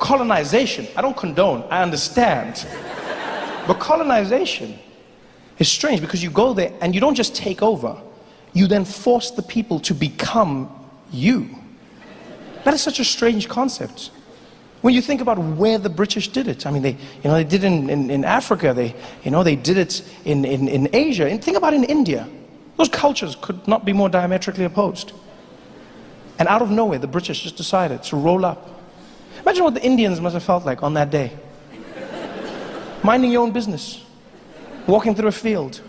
colonization, I don't condone, I understand. But colonization is strange because you go there and you don't just take over, you then force the people to become you. That is such a strange concept. When you think about where the British did it, I mean, they did it in Africa, they did it in Asia, and think about in India. Those cultures could not be more diametrically opposed. And out of nowhere, the British just decided to roll up. Imagine what the Indians must have felt like on that day. Minding your own business, walking through a field.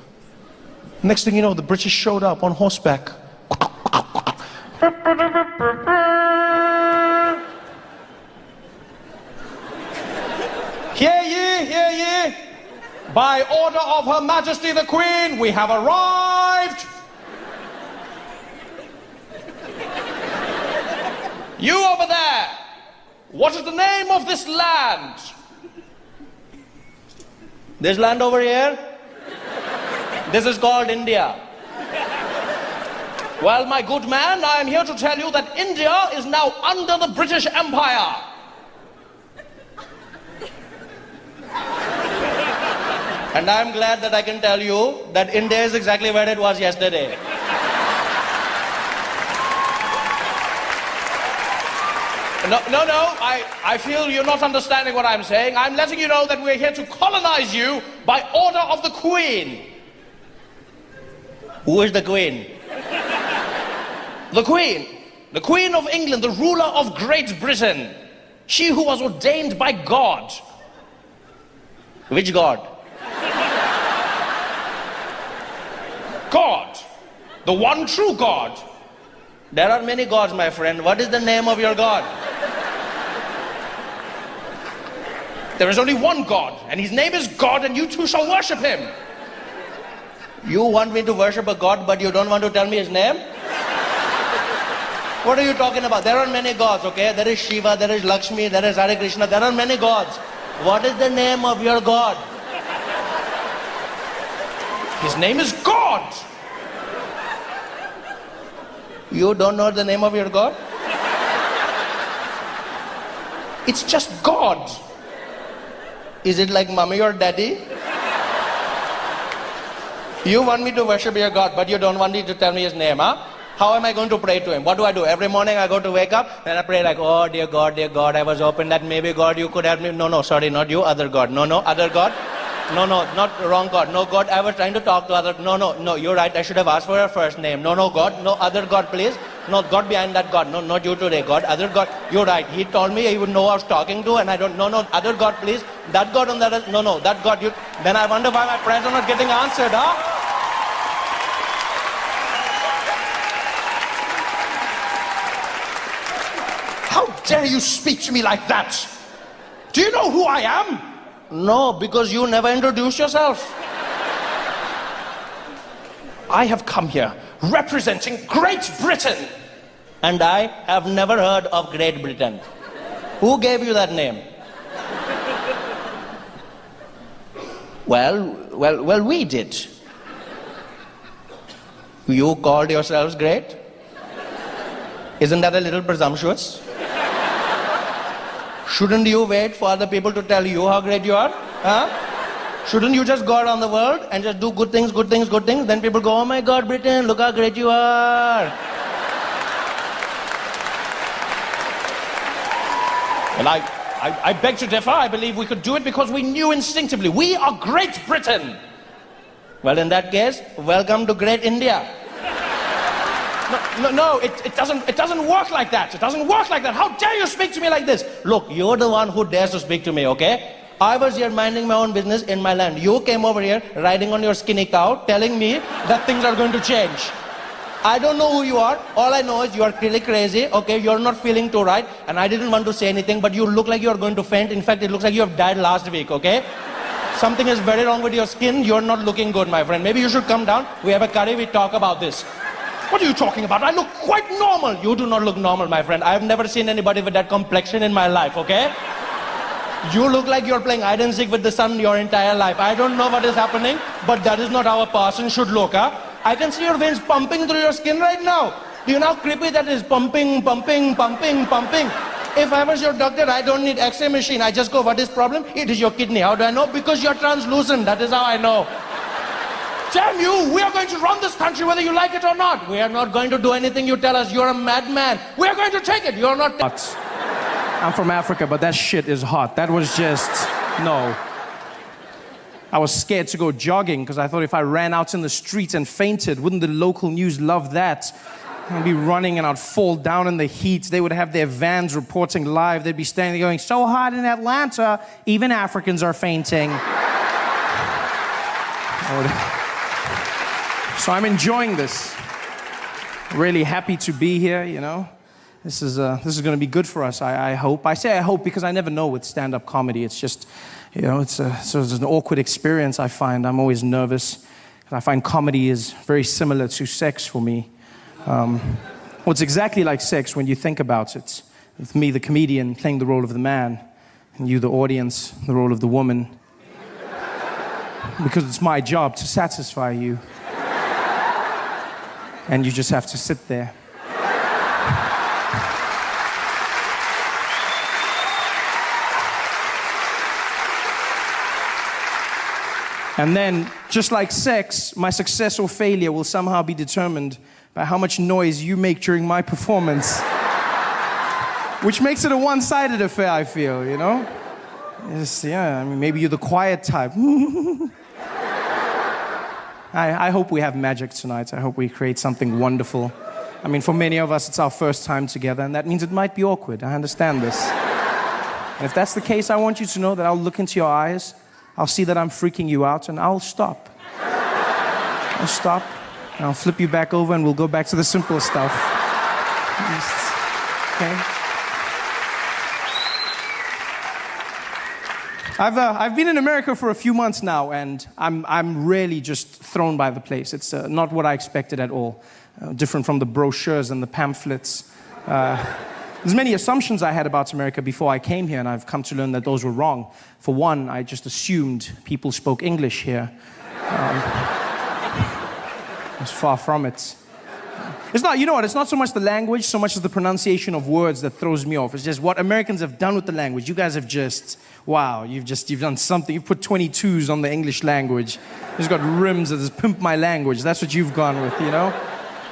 Next thing you know, the British showed up on horseback. Hear ye, hear ye. By order of Her Majesty the Queen, we have arrived. You over there, what is the name of this land? This land over here? This is called India. Well, my good man, I am here to tell you that India is now under the British Empire. And I'm glad that I can tell you that India is exactly where it was yesterday. No, I feel you're not understanding what I'm saying. I'm letting you know that we're here to colonize you by order of the Queen. Who is the Queen? The Queen. The Queen of England, the ruler of Great Britain. She who was ordained by God. Which God? God. The one true God. There are many gods, my friend. What is the name of your God? There is only one God, and his name is God, and you too shall worship him. You want me to worship a God, but you don't want to tell me his name? What are you talking about? There are many gods, okay? There is Shiva, there is Lakshmi, there is Hare Krishna, there are many gods. What is the name of your God? His name is God. You don't know the name of your God? It's just God. Is it like mommy or daddy? You want me to worship your God, but you don't want me to tell me his name, huh? How am I going to pray to him? What do I do? Every morning I go to wake up and I pray like, oh dear God, I was hoping that maybe God you could help me. No, sorry, not you, other God. No, other God. No, not wrong God. No, God, I was trying to talk to other. No, you're right. I should have asked for her first name. No, God. No, other God, please. No, God behind that God. No, not you today, God. Other God. You're right. He told me he would know I was talking to, and I don't. No, other God, please. That God on that. No, that God. You. Then I wonder why my prayers are not getting answered, huh? How dare you speak to me like that? Do you know who I am? No, because you never introduced yourself. I have come here representing Great Britain. And I have never heard of Great Britain. Who gave you that name? Well, we did. You called yourselves great? Isn't that a little presumptuous? Shouldn't you wait for other people to tell you how great you are? Huh? Shouldn't you just go around the world and just do good things? Then people go, oh my God, Britain, look how great you are. Well, I beg to differ. I believe we could do it because we knew instinctively. We are Great Britain. Well, in that case, welcome to Great India. No, it doesn't work like that. It doesn't work like that. How dare you speak to me like this? Look, you're the one who dares to speak to me, okay? I was here minding my own business in my land. You came over here riding on your skinny cow, telling me that things are going to change. I don't know who you are. All I know is you are really crazy, okay? You're not feeling too right, and I didn't want to say anything, but you look like you're going to faint. In fact, it looks like you have died last week, okay? Something is very wrong with your skin. You're not looking good, my friend. Maybe you should come down. We have a curry, we talk about this. What are you talking about? I look quite normal. You do not look normal, my friend. I've never seen anybody with that complexion in my life, okay? You look like you're playing hide and seek with the sun your entire life. I don't know what is happening, but that is not how a person should look, huh? I can see your veins pumping through your skin right now. Do you know how creepy that is? Pumping. If I was your doctor, I don't need X-ray machine. I just go, what is problem? It is your kidney. How do I know? Because you're translucent. That is how I know. Damn you, we are going to run this country whether you like it or not. We are not going to do anything you tell us. You're a madman. We are going to take it. You're not... I'm from Africa, but that shit is hot. That was just... no. I was scared to go jogging because I thought if I ran out in the streets and fainted, wouldn't the local news love that? I'd be running and I'd fall down in the heat. They would have their vans reporting live. They'd be standing there going, so hot in Atlanta, even Africans are fainting. So I'm enjoying this. Really happy to be here, you know. This is going to be good for us, I hope. I say I hope because I never know with stand-up comedy. It's just, you know, it's an awkward experience, I find. I'm always nervous. I find comedy is very similar to sex for me. Well, it's exactly like sex when you think about it. With me, the comedian, playing the role of the man, and you, the audience, the role of the woman. Because it's my job to satisfy you. And you just have to sit there. And then, just like sex, my success or failure will somehow be determined by how much noise you make during my performance. Which makes it a one-sided affair, I feel, you know? I mean, maybe you're the quiet type. I hope we have magic tonight. I hope we create something wonderful. I mean, for many of us, it's our first time together, and that means it might be awkward. I understand this. And if that's the case, I want you to know that I'll look into your eyes, I'll see that I'm freaking you out, and I'll stop. I'll stop, and I'll flip you back over, and we'll go back to the simple stuff. Okay? I've been in America for a few months now, and I'm really just thrown by the place. It's not what I expected at all. Different from the brochures and the pamphlets. There's many assumptions I had about America before I came here, and I've come to learn that those were wrong. For one, I just assumed people spoke English here. It's far from it. It's not, you know what, it's not so much the language, so much as the pronunciation of words that throws me off. It's just what Americans have done with the language. You guys have just, wow, you've done something. You've put 22s on the English language. It's got rims that says, pimp my language. That's what you've gone with, you know?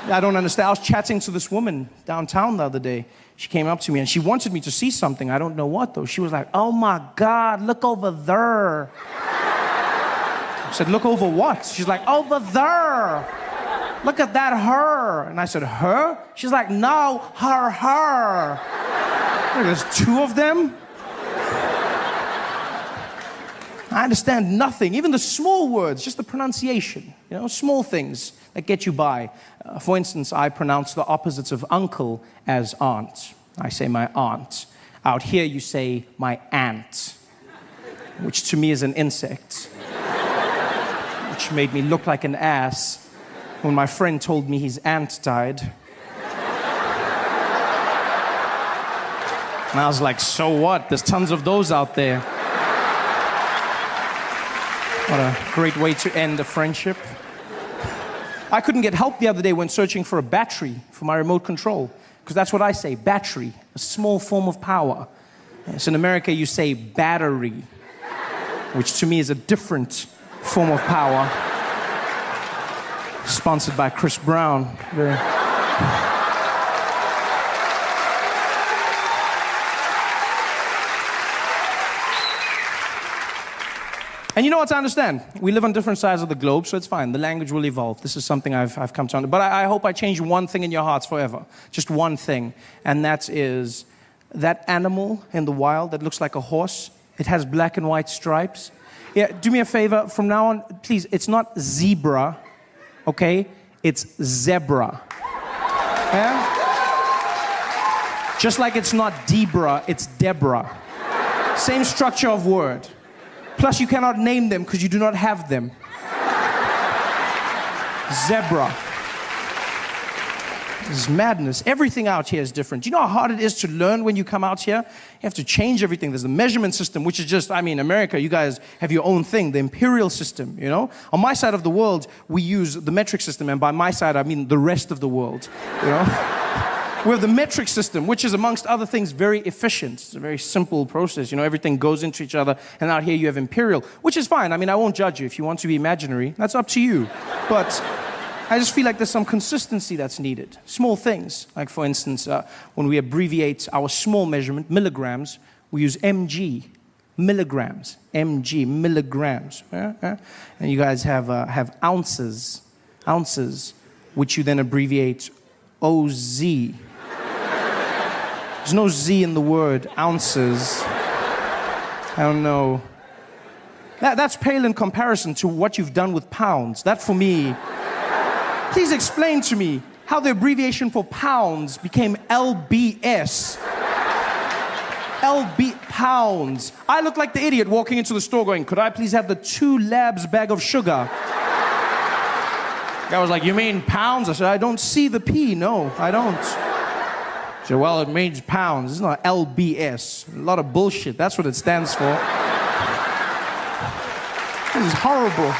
I don't understand. I was chatting to this woman downtown the other day. She came up to me and she wanted me to see something. I don't know what, though. She was like, oh my God, look over there. I said, look over what? She's like, over there. Look at that her. And I said, her? She's like, no, her. There's two of them? I understand nothing, even the small words, just the pronunciation, you know, small things that get you by. For instance, I pronounce the opposites of uncle as aunt. I say my aunt. Out here you say my aunt, which to me is an insect, which made me look like an ass when my friend told me his aunt died. And I was like, so what? There's tons of those out there. What a great way to end a friendship. I couldn't get help the other day when searching for a battery for my remote control, because that's what I say, battery, a small form of power. So in America, you say battery, which to me is a different form of power. Sponsored by Chris Brown. And you know what, I understand. We live on different sides of the globe, so it's fine. The language will evolve. This is something I've come to understand. But I hope I change one thing in your hearts forever. Just one thing. And that is that animal in the wild that looks like a horse. It has black and white stripes. Yeah, do me a favor. From now on, please, it's not zebra, okay? It's zebra. Yeah? Just like it's not Debra, it's Deborah. Same structure of word. Plus, you cannot name them because you do not have them. Zebra. This is madness. Everything out here is different. Do you know how hard it is to learn when you come out here? You have to change everything. There's the measurement system, which is just, I mean, America, you guys have your own thing, the imperial system, you know? On my side of the world, we use the metric system, and by my side, I mean the rest of the world, you know? We have the metric system, which is, amongst other things, very efficient. It's a very simple process. Everything goes into each other. And out here you have imperial, which is fine. I mean, I won't judge you. If you want to be imaginary, that's up to you. But I just feel like there's some consistency that's needed. Small things. Like, for instance, when we abbreviate our small measurement, milligrams, we use mg. Milligrams. Mg. Milligrams. And you guys have ounces. Ounces, which you then abbreviate OZ. There's no Z in the word ounces. I don't know. That's pale in comparison to what you've done with pounds. That, for me, please explain to me how the abbreviation for pounds became LBS. Pounds. I look like the idiot walking into the store going, could I please have the 2 labs bag of sugar? Guy was like, you mean pounds? I said, I don't see the P. No, I don't. He said, well, it means pounds. It's not LBS. A lot of bullshit. That's what it stands for. This is horrible.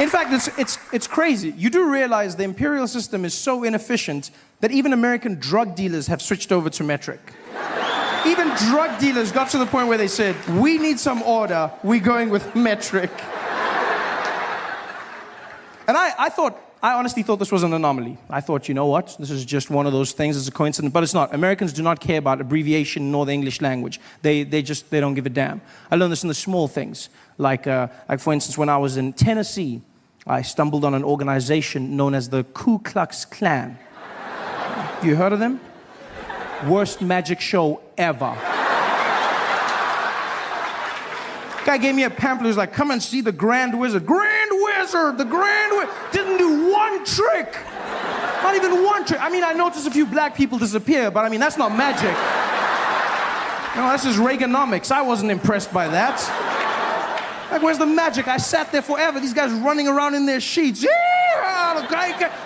In fact, it's crazy. You do realize the imperial system is so inefficient that even American drug dealers have switched over to metric. Even drug dealers got to the point where they said, we need some order, we're going with metric. And I honestly thought this was an anomaly. I thought, you know what, this is just one of those things, it's a coincidence, but it's not. Americans do not care about abbreviation nor the English language. They don't give a damn. I learned this in the small things. Like for instance, when I was in Tennessee, I stumbled on an organization known as the Ku Klux Klan. You heard of them? Worst magic show ever. Guy gave me a pamphlet. He was like, come and see the Grand Wizard. Grand Wizard! The Grand Wizard! Didn't do one trick! Not even one trick. I mean, I noticed a few black people disappear, but I mean, that's not magic. That's just Reaganomics. I wasn't impressed by that. Like, where's the magic? I sat there forever. These guys running around in their sheets.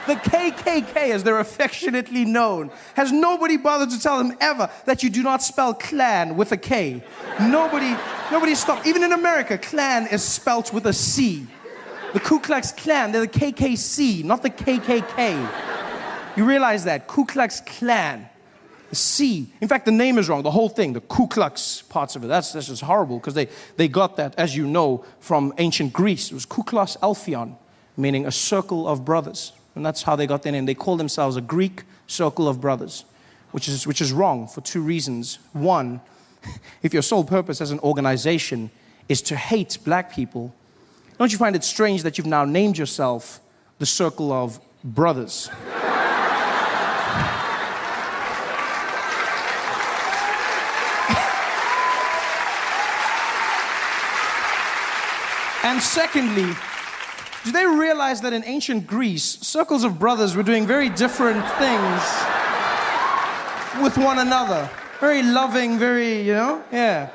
The KKK, as they're affectionately known. Has nobody bothered to tell them ever that you do not spell clan with a K? Nobody stopped. Even in America, clan is spelt with a C. The Ku Klux Klan, they're the KKC, not the KKK. You realize that? Ku Klux Klan. The C. In fact, the name is wrong. The whole thing, the Ku Klux parts of it. That's just horrible because they got that, as you know, from ancient Greece. It was Kuklos Alphion, meaning a circle of brothers. And that's how they got their name. They call themselves a Greek circle of brothers, which is wrong for 2 reasons. One, if your sole purpose as an organization is to hate black people, don't you find it strange that you've now named yourself the circle of brothers? And secondly, do they realize that in ancient Greece, circles of brothers were doing very different things with one another? Very loving, very, yeah.